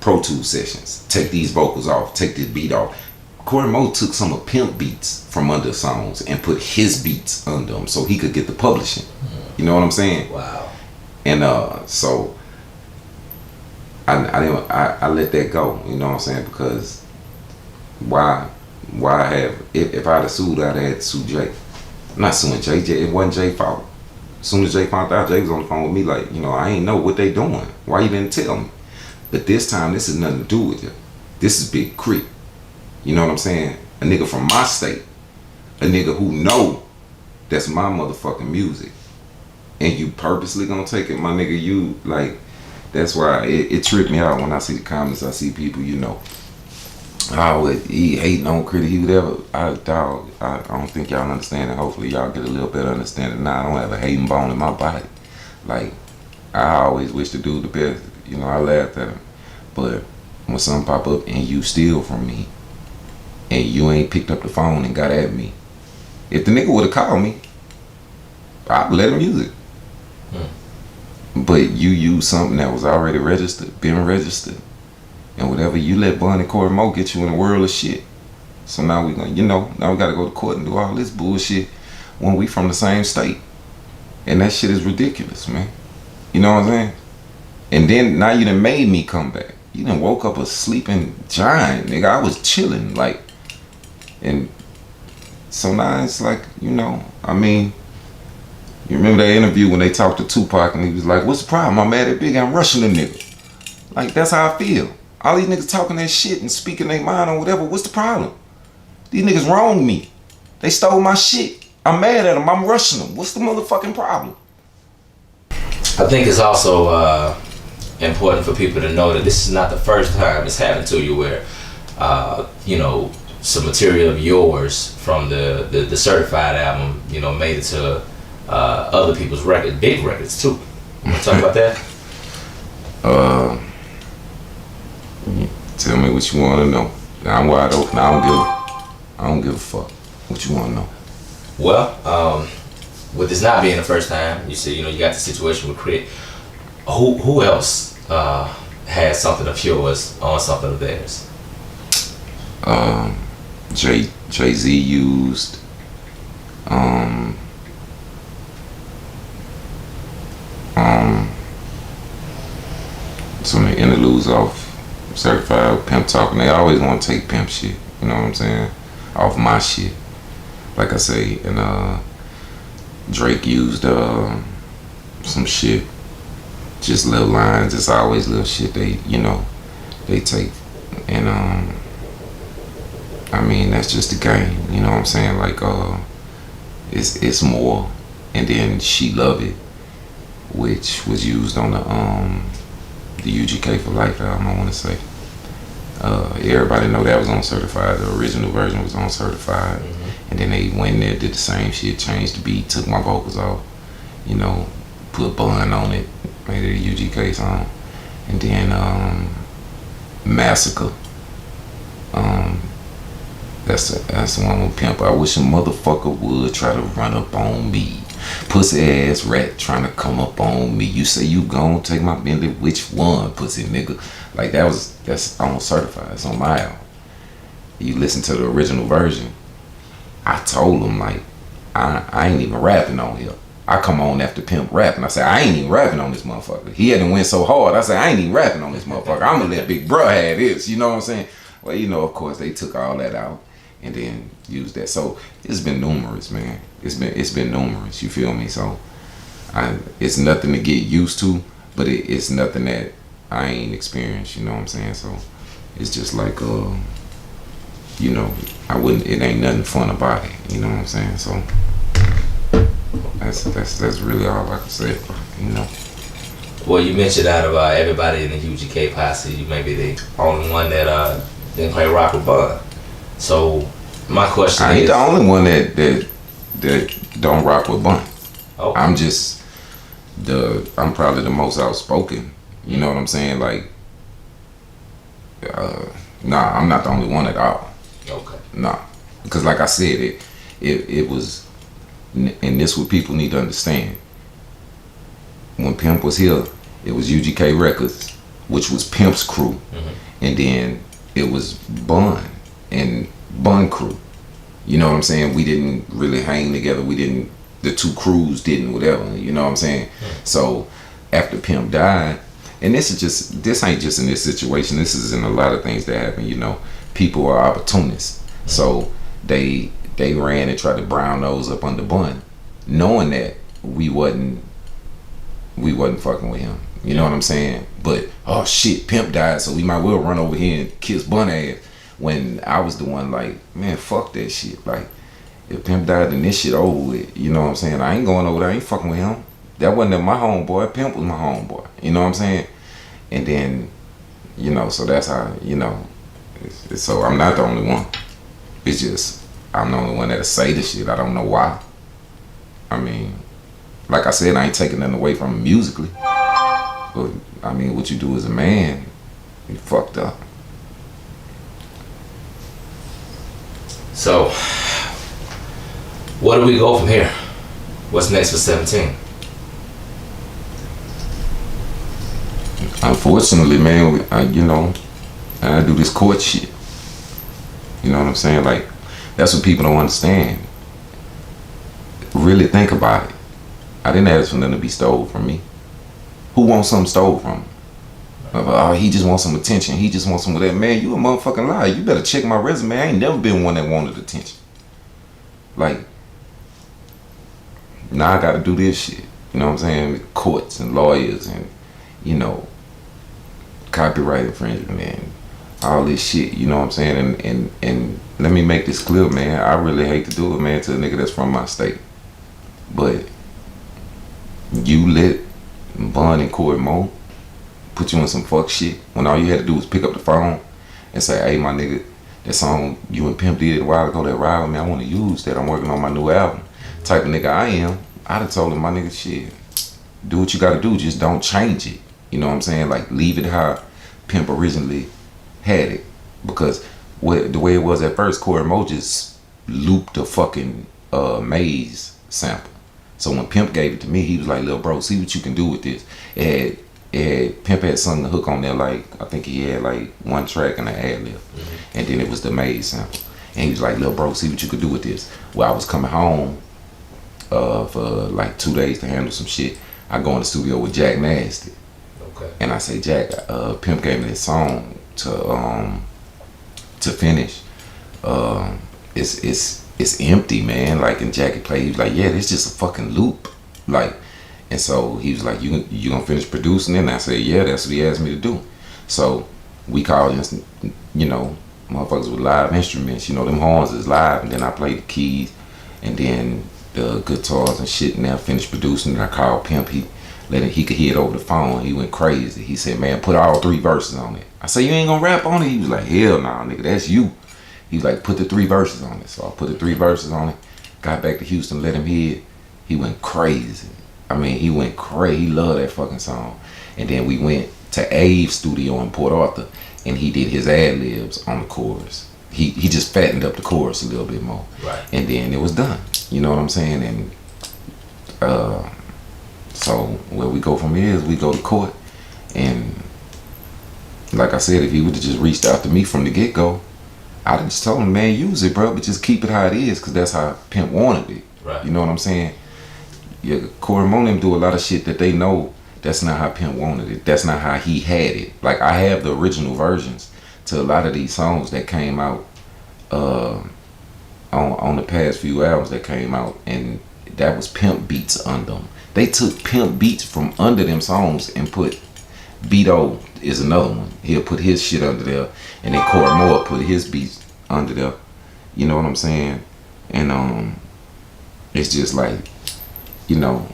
Pro Tools sessions. Take these vocals off, take this beat off. Cory took some of Pimp beats from under songs and put his beats under them so he could get the publishing. You know what I'm saying? Wow. And so I let that go. You know what I'm saying? Because why have, if I'd have sued, I'd have had to sue Jay. I'm not suing Jay. It wasn't Jay's fault. As soon as Jay found out, Jay was on the phone with me like, I ain't know what they doing. Why you didn't tell me? But this time, this has nothing to do with you. This is Big K.R.I.T. You know what I'm saying? A nigga from my state. A nigga who know that's my motherfucking music. And you purposely gonna take it, my nigga, you, like, that's why it tripped me out when I see the comments. I see people, he hating on K.R.I.T, he whatever. I don't think y'all understand it. Hopefully y'all get a little bit of understanding. Now, I don't have a hating bone in my body. Like, I always wish the dude the best. I laughed at him. But when something pop up and you steal from me, and you ain't picked up the phone and got at me, if the nigga would've called me, I'd let him use it. But you use something that was already registered, been registered, and whatever, you let Bun and Cory get you in a world of shit. So now we gonna, now we gotta go to court and do all this bullshit when we from the same state. And that shit is ridiculous, man. You know what I'm saying? And then now you done made me come back. You done woke up a sleeping giant, nigga. I was chilling, like, and so now it's like, I mean, you remember that interview when they talked to Tupac and he was like, what's the problem? I'm mad at Big, I'm rushing the nigga. Like, that's how I feel. All these niggas talking that shit and speaking their mind or whatever, what's the problem? These niggas wronged me. They stole my shit. I'm mad at them, I'm rushing them. What's the motherfucking problem? I think it's also important for people to know that this is not the first time it's happened to you where, some material of yours from the certified album, made it to other people's records, big records too. You want to talk about that? Tell me what you want to know. I'm wide open. I don't give a fuck what you want to know. Well, with this not being the first time, you said, you know, you got the situation with K.R.I.T. Who else had something of yours on something of theirs? Jay-Z used some of the interludes off Certified Pimp Talk, and they always want to take pimp shit, you know what I'm saying, off my shit, like I say. And Drake used some shit, just little lines. It's always little shit they, you know, they take. And I mean, that's just the game, you know what I'm saying? Like it's more. And then She Luv It, which was used on the UGK for Life album, I want to say. Everybody know that was on Certified. The original version was on Certified. And then they went in there, did the same shit, changed the beat, took my vocals off, you know, put Bun on it, made it a UGK song. And then Massacre. That's the one with Pimp. I wish a motherfucker would try to run up on me. Pussy ass rat trying to come up on me. You say you gon' take my Bentley, which one, pussy nigga? Like that's on Certified. It's on my album. You listen to the original version. I told him, like, I ain't even rapping on here. I come on after Pimp rapping. I say, I ain't even rapping on this motherfucker. He hadn't went so hard. I say, I ain't even rapping on this motherfucker. I'm gonna let Big Bruh have this. You know what I'm saying? Well, you know, of course, they took all that out and then used that. So it's been numerous, man. It's been numerous. You feel me? So it's nothing to get used to, but it's nothing that I ain't experienced. You know what I'm saying? So it's just like you know, it ain't nothing fun about it, you know what I'm saying? So that's really all I can say, you know. Well, you mentioned out of everybody in the UGK posse, you may be the only one that didn't play rock with Bun. So my question is, I ain't the only one that don't rock with Bun. Okay. I'm probably the most outspoken, you know what I'm saying? Like, nah, I'm not the only one at all. Okay. Nah, because like I said, it was, and this what people need to understand. When Pimp was here, it was UGK Records, which was Pimp's crew, and then it was Bun and Bun crew. You know what I'm saying? We didn't really hang together. The two crews didn't, whatever. You know what I'm saying? So after Pimp died, and this ain't just in this situation. This is in a lot of things that happen. You know, people are opportunists, so they ran and tried to brown nose up under Bun, knowing that we wasn't fucking with him. You know what I'm saying? But oh shit, Pimp died, so we might well run over here and kiss Bun ass. When I was the one like, man, fuck that shit. Like, if Pimp died, then this shit over with. You know what I'm saying? I ain't going over there. I ain't fucking with him. That wasn't my homeboy. Pimp was my homeboy. You know what I'm saying? And then, you know, so that's how, you know. So I'm not the only one. It's just I'm the only one that'll say the shit. I don't know why. I mean, like I said, I ain't taking nothing away from him musically. But I mean, what you do as a man, you fucked up. So, where do we go from here? What's next for 17? Unfortunately, man, I do this court shit. You know what I'm saying? Like, that's what people don't understand. Really think about it. I didn't ask for nothing to be stole from me. Who wants something stole from him? Oh, he just wants some attention. He just wants some of that. Man, you a motherfucking liar. You better check my resume. I ain't never been one that wanted attention. Like, now I gotta do this shit. You know what I'm saying? With courts and lawyers and, you know, copyright infringement and all this shit. You know what I'm saying? And let me make this clear, man. I really hate to do it, man, to a nigga that's from my state. But you let Bun and Cory put you in some fuck shit when all you had to do was pick up the phone and say, hey, my nigga, that song you and Pimp did a while ago, that Ride With Me, I want to use that. I'm working on my new album. Type of nigga I am, I'd have told him, my nigga, shit, do what you gotta do, just don't change it. You know what I'm saying? Like, leave it how Pimp originally had it. Because the way it was at first, Cory just looped the fucking Maze sample. So when Pimp gave it to me, he was like, "Little bro, see what you can do with this." Pimp had sung the hook on there, like I think he had like one track and an ad lib, and then it was the Maze sample. And he was like, "Little bro, see what you could do with this." Well, I was coming home for like 2 days to handle some shit. I go in the studio with Jack Nasty, and I say, "Jack, Pimp gave me this song to finish. It's empty, man." Like, and Jackie played. He was like, "Yeah, it's just a fucking loop." Like, and so he was like, "You gonna finish producing it?" And I said, "Yeah, that's what he asked me to do." So we called in, you know, motherfuckers with live instruments. You know, them horns is live, and then I played the keys, and then the guitars and shit. And I finished producing. And I called Pimp. He could hear it over the phone. He went crazy. He said, "Man, put all 3 verses on it." I said, "You ain't gonna rap on it?" He was like, "Hell nah, nigga, that's you." He was like, "Put the 3 verses on it." So I put the 3 verses on it. Got back to Houston, let him hear it. He went crazy. I mean, he went crazy. He loved that fucking song. And then we went to Ave's studio in Port Arthur, and he did his ad libs on the chorus. He just fattened up the chorus a little bit more. Right. And then it was done. You know what I'm saying? And so where we go from here is we go to court. And like I said, if he would have just reached out to me from the get-go, I just told him, "Man, use it, bro, but just keep it how it is, because that's how Pimp wanted it." Right. You know what I'm saying? Yeah, Cory and them do a lot of shit that they know that's not how Pimp wanted it. That's not how he had it. Like, I have the original versions to a lot of these songs that came out on the past few albums that came out, and that was Pimp beats under them. They took Pimp beats from under them songs and put Beto is another one. He'll put his shit under there, and then Cory Moore put his beats under there. You know what I'm saying? And it's just like, you know,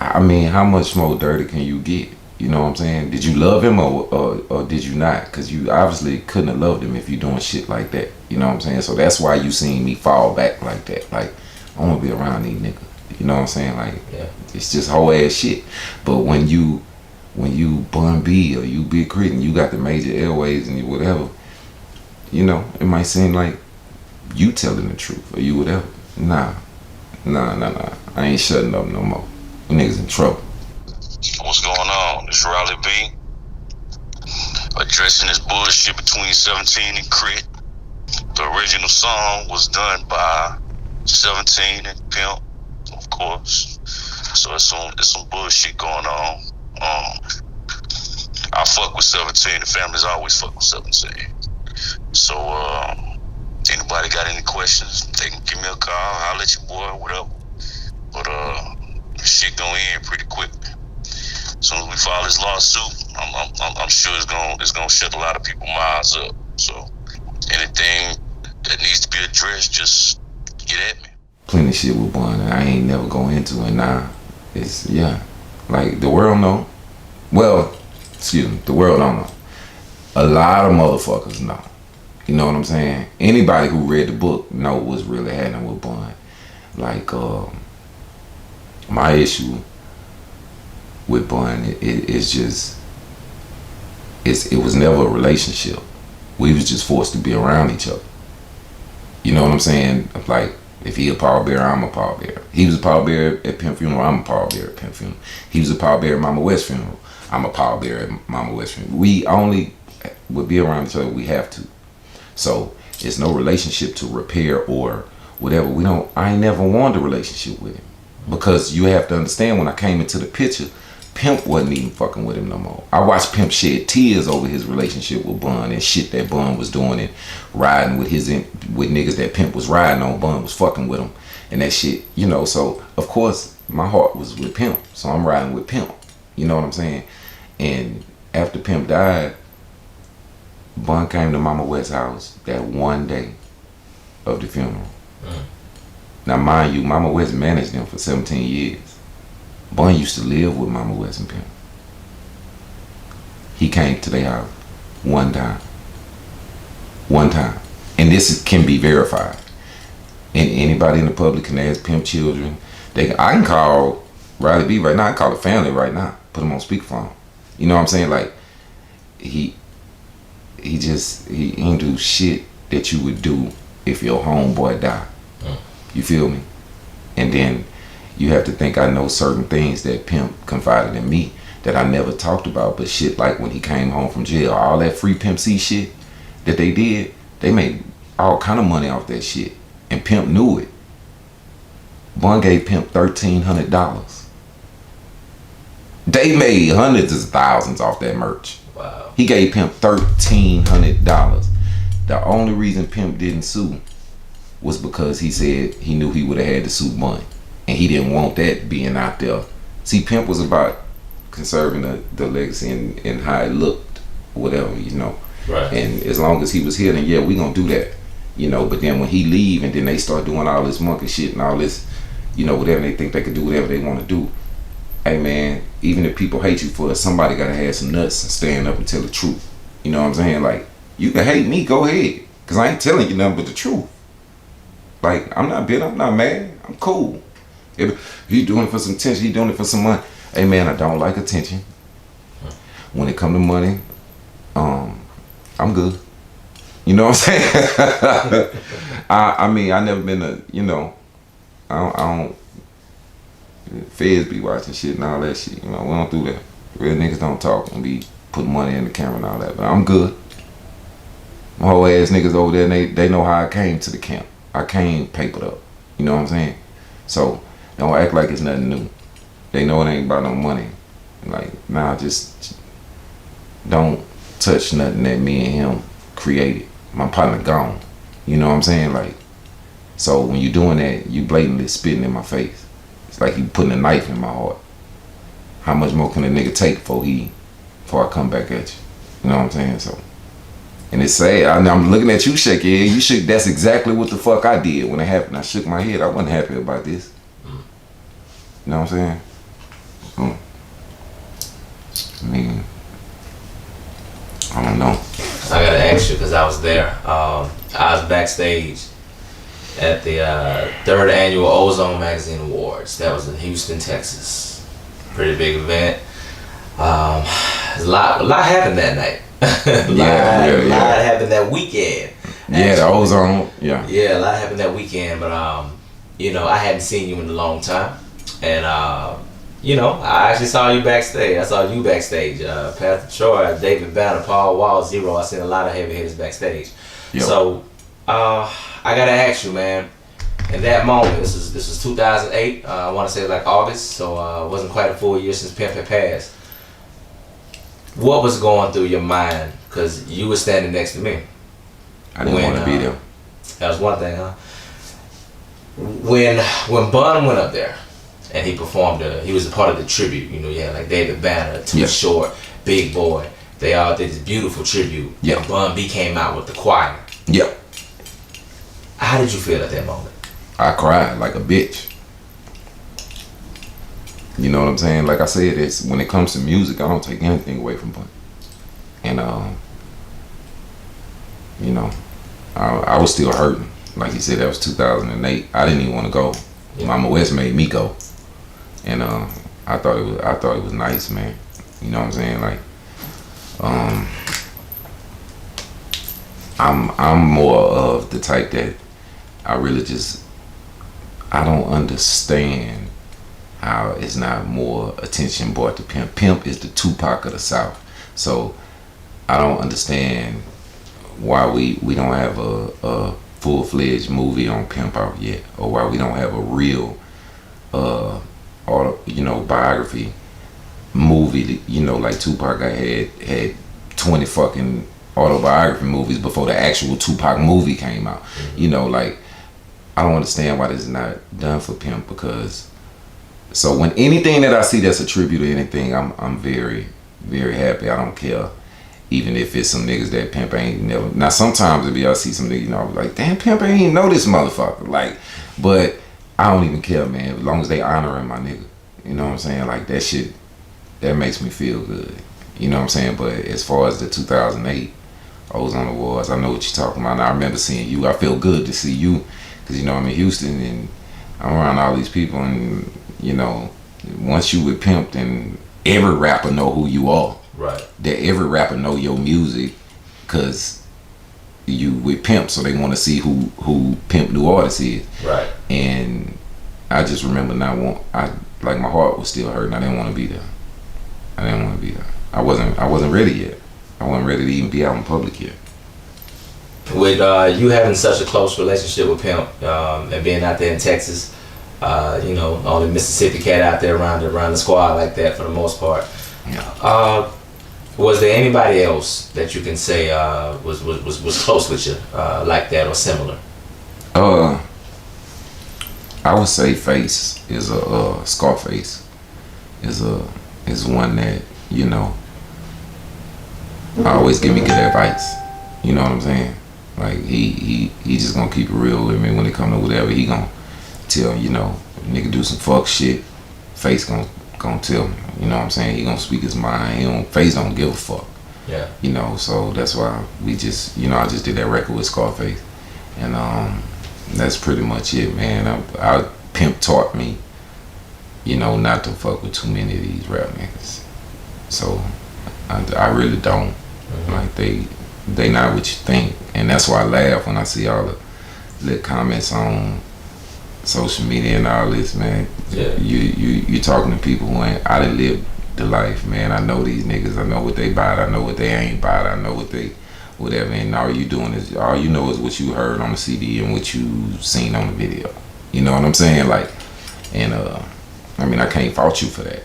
I mean, how much more dirty can you get? You know what I'm saying? Did you love him or did you not? Because you obviously couldn't have loved him if you doing shit like that. You know what I'm saying? So that's why you seen me fall back like that. Like, I want to be around these niggas. You know what I'm saying? Like, yeah. It's just whole ass shit. But when you Bun B or you Big K.R.I.T and you got the major airways and you whatever, you know, it might seem like you telling the truth or you whatever. Nah. I ain't shutting up no more. You niggas in trouble. What's going on? It's Riley B. Addressing this bullshit between 17 and K.R.I.T. The original song was done by 17 and Pimp, of course. So it's some bullshit going on. I fuck with 17. The family's always fuck with 17. So anybody got any questions, they can give me a call. I'll let you boy, whatever. But shit gonna end pretty quick. As soon as we file this lawsuit, I'm sure it's gonna shut a lot of people's minds up. So anything that needs to be addressed, just get at me. Plenty shit with Bun, and I ain't never going into it now. It's, yeah, like the world know. Well, excuse me, the world don't know. A lot of motherfuckers know. You know what I'm saying? Anybody who read the book know what's really happening with Bun. Like, my issue with Bun, it was never a relationship. We was just forced to be around each other. You know what I'm saying? Like, if he a pallbearer, I'm a pallbearer. He was a pallbearer at Pimp funeral, I'm a pallbearer at Pimp funeral. He was a pallbearer at Mama Wes funeral, I'm a pallbearer at Mama Wes funeral. We only would be around each other, we have to. So it's no relationship to repair or whatever. I ain't never wanted a relationship with him. Because you have to understand, when I came into the picture, Pimp wasn't even fucking with him no more. I watched Pimp shed tears over his relationship with Bun and shit that Bun was doing and riding with niggas that Pimp was riding on. Bun was fucking with him and that shit, you know. So of course my heart was with Pimp, so I'm riding with Pimp. You know what I'm saying? And after Pimp died, Bun came to Mama Wes' house that one day of the funeral. Now mind you, Mama Wes managed them for 17 years. Bun used to live with Mama Wes and Pimp. He came to their house one time. And this can be verified. And anybody in the public can ask Pimp children. I can call Riley B right now. I can call the family right now. Put them on speakerphone. You know what I'm saying? Like, he ain't do shit that you would do if your homeboy died. You feel me? And then you have to think I know certain things that Pimp confided in me that I never talked about, but shit like when he came home from jail, all that free Pimp C shit that they did, they made all kind of money off that shit. And Pimp knew it. Bun gave Pimp $1,300. They made hundreds of thousands off that merch. Wow. He gave Pimp $1,300. The only reason Pimp didn't sue was because he said he knew he would have had to sue Bun. And he didn't want that being out there. See, Pimp was about conserving the legacy and how it looked, whatever, you know. Right. And as long as he was here, then yeah, we gonna do that, you know. But then when he leave and then they start doing all this monkey shit and all this, you know, whatever, they think they can do whatever they want to do. Hey man, even if people hate you for it, somebody gotta have some nuts and stand up and tell the truth. You know what I'm saying? Like, you can hate me, go ahead, cause I ain't telling you nothing but the truth. Like, I'm not bitter, I'm not mad, I'm cool. If you doing it for some attention, you doing it for some money. Hey man, I don't like attention. When it come to money, I'm good. You know what I'm saying? I mean, I never been a, you know, I don't feds be watching shit and all that shit. You know, we don't do that. Real niggas don't talk and be putting money in the camera and all that. But I'm good. My whole ass niggas over there, they know how I came to the camp. I came papered up. You know what I'm saying? So don't act like it's nothing new. They know it ain't about no money. Like, nah, just don't touch nothing that me and him created. My partner gone. You know what I'm saying? Like, so when you doing that, you blatantly spitting in my face. It's like you putting a knife in my heart. How much more can a nigga take before I come back at you? You know what I'm saying? So, and it's sad. I'm looking at you shake your head. You shook. That's exactly what the fuck I did when it happened. I shook my head. I wasn't happy about this. You know what I'm saying? I mean, I don't know. I gotta ask you because I was there. I was backstage at the 3rd annual Ozone Magazine Awards. That was in Houston, Texas. Pretty big event. A lot happened that night. a lot happened that weekend. Yeah, the Ozone. Yeah. Yeah, a lot happened that weekend. But you know, I hadn't seen you in a long time, and you know, I actually saw you backstage. I saw you backstage. Pastor Troy, David Banner, Paul Wall, Zero. I seen a lot of heavy hitters backstage. Yep. So I gotta ask you, man. In that moment, this was 2008. I want to say like August, so it wasn't quite a full year since Pimp had passed. What was going through your mind? Because you were standing next to me. I didn't want to be there. That was one thing, huh? When Bun went up there and he performed, he was a part of the tribute. You know, you had like David Banner, Too Short, Big Boy. They all did this beautiful tribute. Yeah. And Bun B came out with the choir. Yep. How did you feel at that moment? I cried like a bitch. You know what I'm saying? Like I said, it's when it comes to music, I don't take anything away from Bun. And you know, I was still hurting. Like you said, that was 2008. I didn't even want to go. Yeah. Mama Wes made me go, and I thought it was nice, man. You know what I'm saying? Like, I'm more of the type that I really just, I don't understand how it's not more attention brought to Pimp. Pimp is the Tupac of the South. So I don't understand why we don't have a full-fledged movie on Pimp out yet, or why we don't have a real biography movie. You know, like Tupac had 20 fucking autobiography movies before the actual Tupac movie came out. You know, like, I don't understand why this is not done for Pimp, because so when anything that I see that's a tribute to anything, I'm very, very happy. I don't care, even if it's some niggas that Pimp ain't never. Now sometimes if I see some niggas, you know, I'm like, damn, Pimp ain't even know this motherfucker. Like, but I don't even care, man. As long as they honoring my nigga, you know what I'm saying? Like, that shit, that makes me feel good. You know what I'm saying? But as far as the 2008 Ozone Awards, I know what you're talking about. And I remember seeing you. I feel good to see you, because you know I'm in Houston and I'm around all these people, and you know, once you with Pimp, then every rapper know who you are. Right. That every rapper know your music, because you with Pimp, so they want to see who Pimp New Artist is. Right. And I just remember not like my heart was still hurting. I didn't want to be there. I didn't want to be there. I wasn't ready yet. I wasn't ready to even be out in public yet. With you having such a close relationship with Pimp and being out there in Texas, you know, only Mississippi cat out there around the squad like that for the most part. Yeah. Was there anybody else that you can say was close with you like that or similar? I would say Face is a Scarface is one that, you know, always give me good advice. You know what I'm saying? Like he just gonna keep it real with me when it come to whatever he gonna tell, you know, nigga do some fuck shit. Face gonna tell me. You know what I'm saying? He gonna speak his mind. Face don't give a fuck. Yeah. You know, so that's why we just, you know, I just did that record with Scarface, and that's pretty much it, man. I Pimp taught me, you know, not to fuck with too many of these rap niggas. So I really don't. Like they not what you think, and that's why I laugh when I see all the little comments on social media and all this, man. Yeah. You talking to people who ain't. I done lived the life, man. I know these niggas. I know what they bought. I know what they ain't bought. I know what they whatever. And all you know is what you heard on the CD and what you seen on the video. You know what I'm saying? Like, and I mean, I can't fault you for that,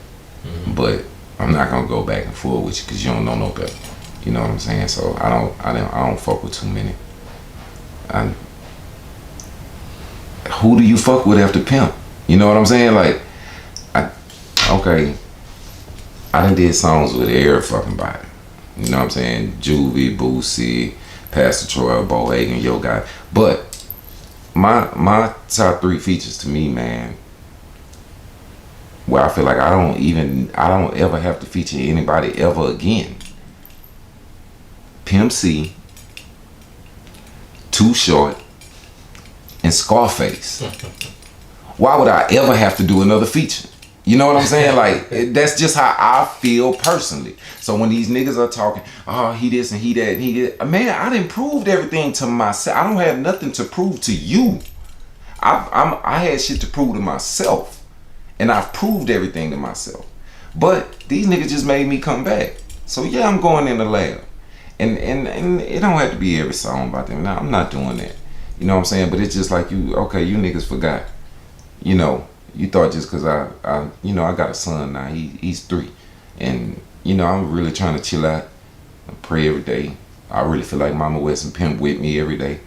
but I'm not gonna go back and forth with you because you don't know no better. You know what I'm saying? So I don't fuck with too many. Who do you fuck with after Pimp? You know what I'm saying? Like, I done did songs with every fucking body. You know what I'm saying? Juvie, Boosie, Pastor Troy, Bo Hagen, Yo Guy. But my top 3 features to me, man, where I feel like I don't ever have to feature anybody ever again. Pimp C, Too Short, and Scarface. Why would I ever have to do another feature? You know what I'm saying? Like, that's just how I feel personally. So when these niggas are talking, oh, he this and he that and he that, man, I done proved everything to myself. I don't have nothing to prove to you. I had shit to prove to myself, and I've proved everything to myself. But these niggas just made me come back. So yeah, I'm going in the lab, and it don't have to be every song about them. Now I'm not doing that. You know what I'm saying? But it's just like you niggas forgot. You know, you thought just cause I got a son now. He's 3, and you know I'm really trying to chill out. I pray every day. I really feel like Mama Wes and Pimp with me every day.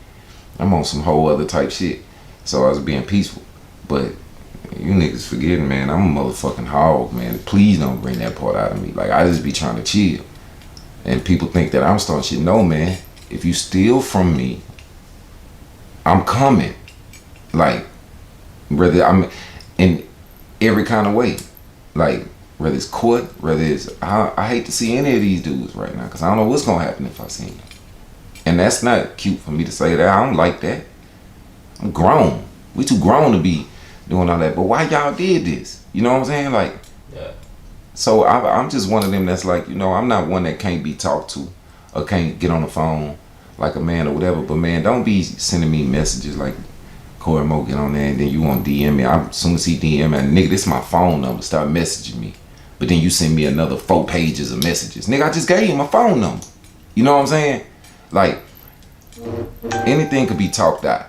I'm on some whole other type shit. So I was being peaceful. But you niggas forgetting, man, I'm a motherfucking hog, man. Please don't bring that part out of me. Like, I just be trying to chill. And people think that I'm starting shit. No, man. If you steal from me, I'm coming. Like, whether I'm in every kind of way. Like, whether it's court, whether it's... I hate to see any of these dudes right now, because I don't know what's going to happen if I see them. And that's not cute for me to say that. I don't like that. I'm grown. We too grown to be doing all that. But why y'all did this? You know what I'm saying? Like, yeah. So I'm just one of them that's like, you know, I'm not one that can't be talked to or can't get on the phone like a man or whatever. But man, don't be sending me messages like, Cory Mo, get on there, and then you want to DM me. As soon as he DM me, nigga, this is my phone number. Start messaging me. But then you send me another 4 pages of messages. Nigga, I just gave you my phone number. You know what I'm saying? Like, anything could be talked out.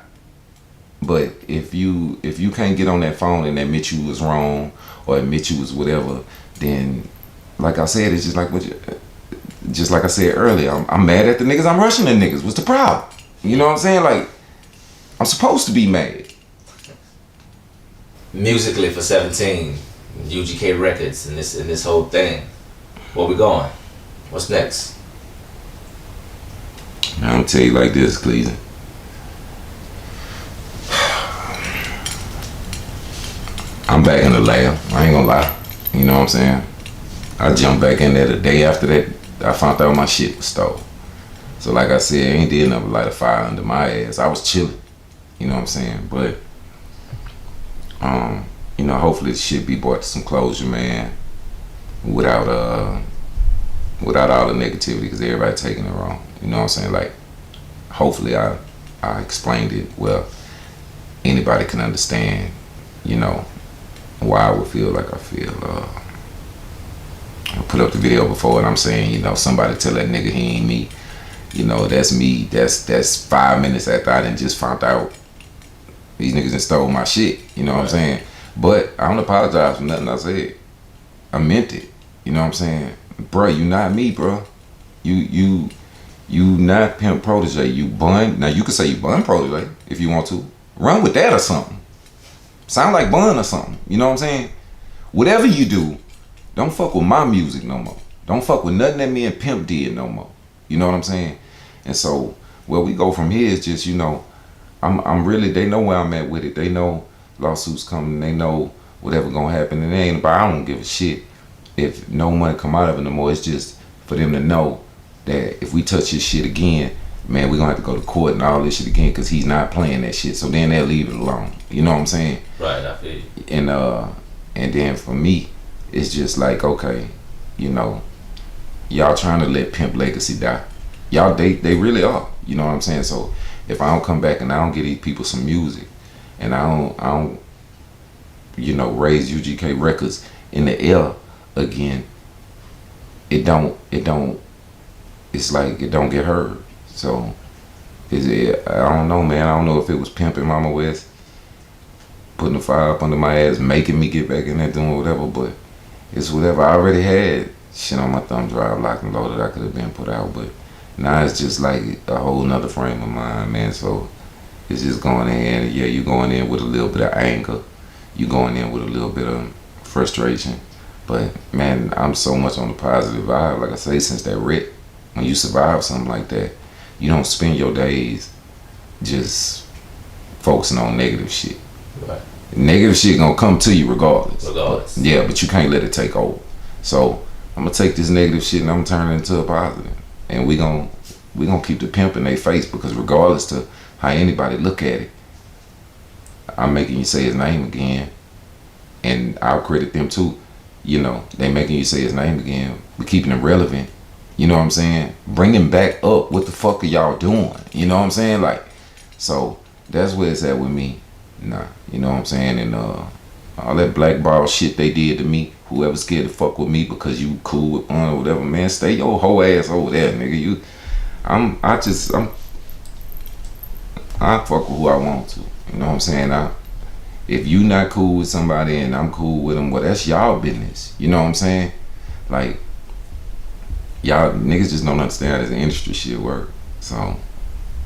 But if you can't get on that phone and admit you was wrong or admit you was whatever, then like I said, it's just like I said earlier, I'm mad at the niggas. I'm rushing the niggas. What's the problem? You know what I'm saying? Like, I'm supposed to be mad. Musically for 17, UGK Records and this whole thing. Where we going? What's next? I'm gonna tell you like this, Cleveland. I'm back in the lab. I ain't gonna lie. You know what I'm saying? I jumped back in there the day after that. I found out my shit was stolen. So like I said, I ain't did nothing light a fire under my ass. I was chilling. You know what I'm saying? But you know, hopefully this shit be brought to some closure, man. Without all the negativity, because everybody taking it wrong. You know what I'm saying? Like, hopefully I explained it well. Anybody can understand. you know, why I would feel like I feel. I put up the video before and I'm saying, you know, somebody tell that nigga he ain't me. You know, that's me. That's 5 minutes after I done just found out these niggas done stole my shit. You know what I'm saying? But I don't apologize for nothing I said. I meant it. You know what I'm saying? Bruh, you not me, bruh. You not Pimp Protege. You Bun. Now you can say you Bun Protege if you want to. Run with that or something. Sound like Bun or something. You know what I'm saying? Whatever you do, don't fuck with my music no more. Don't fuck with nothing that me and Pimp did no more. You know what I'm saying? And so where we go from here is just, you know, I'm really, they know where I'm at with it. They know lawsuits coming. They know whatever gonna happen. And it ain't about, I don't give a shit if no money come out of it no more. It's just for them to know that if we touch his shit again, man, we're gonna have to go to court and all this shit again because he's not playing that shit. So then they'll leave it alone. You know what I'm saying? Right, I feel you. And then for me, it's just like, okay, you know, y'all trying to let Pimp legacy die. Y'all, they really are. You know what I'm saying? So if I don't come back and I don't get these people some music, and I don't, you know, raise UGK Records in the air again, it's like it don't get heard. So I don't know, man. I don't know if it was Pimp and Mama Wes putting the fire up under my ass, making me get back in there doing whatever, but it's whatever. I already had shit on my thumb drive locked and loaded I could have been put out, but now it's just like a whole nother frame of mind, man. So it's just going in, and yeah, you going in with a little bit of anger, you going in with a little bit of frustration, but man, I'm so much on the positive vibe. Like I say, since that wreck, when you survive something like that, you don't spend your days just focusing on negative shit. Right. Negative shit gonna come to you regardless. Regardless. Yeah, but you can't let it take over. So I'm gonna take this negative shit and I'm gonna turn it into a positive. And we gonna keep the pimp in their face, because regardless to how anybody look at it, I'm making you say his name again, and I'll credit them too. You know, they making you say his name again. We keeping him relevant. You know what I'm saying? Bring him back up. What the fuck are y'all doing? You know what I'm saying? Like, so that's where it's at with me. Nah, you know what I'm saying? And all that blackball shit they did to me, whoever scared to fuck with me because you cool with one or whatever, man, stay your whole ass over there, nigga. I fuck with who I want to. You know what I'm saying? If you not cool with somebody and I'm cool with them, well, that's y'all business. You know what I'm saying? Like, y'all niggas just don't understand how this industry shit work. So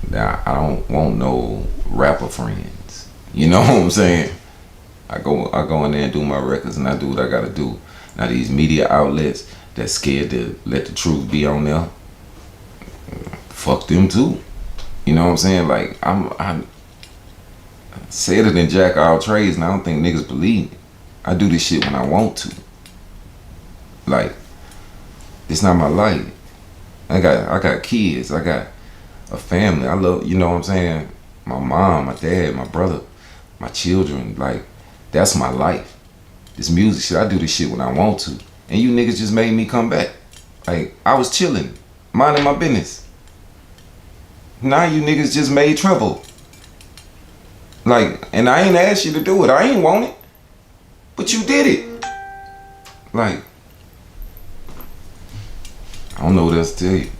now I don't want no rapper friends. You know what I'm saying? I go in there and do my records and I do what I gotta do. Now these media outlets that's scared to let the truth be on there, fuck them too. You know what I'm saying? Like, I said it in Jack of all trades, and I don't think niggas believe me. I do this shit when I want to. Like, it's not my life. I got kids. I got a family. I love, you know what I'm saying? My mom, my dad, my brother, my children. Like, that's my life. This music shit, I do this shit when I want to. And you niggas just made me come back. Like, I was chilling, minding my business. Now you niggas just made trouble. Like, and I ain't asked you to do it. I ain't want it. But you did it. Like, I don't know what else to tell you.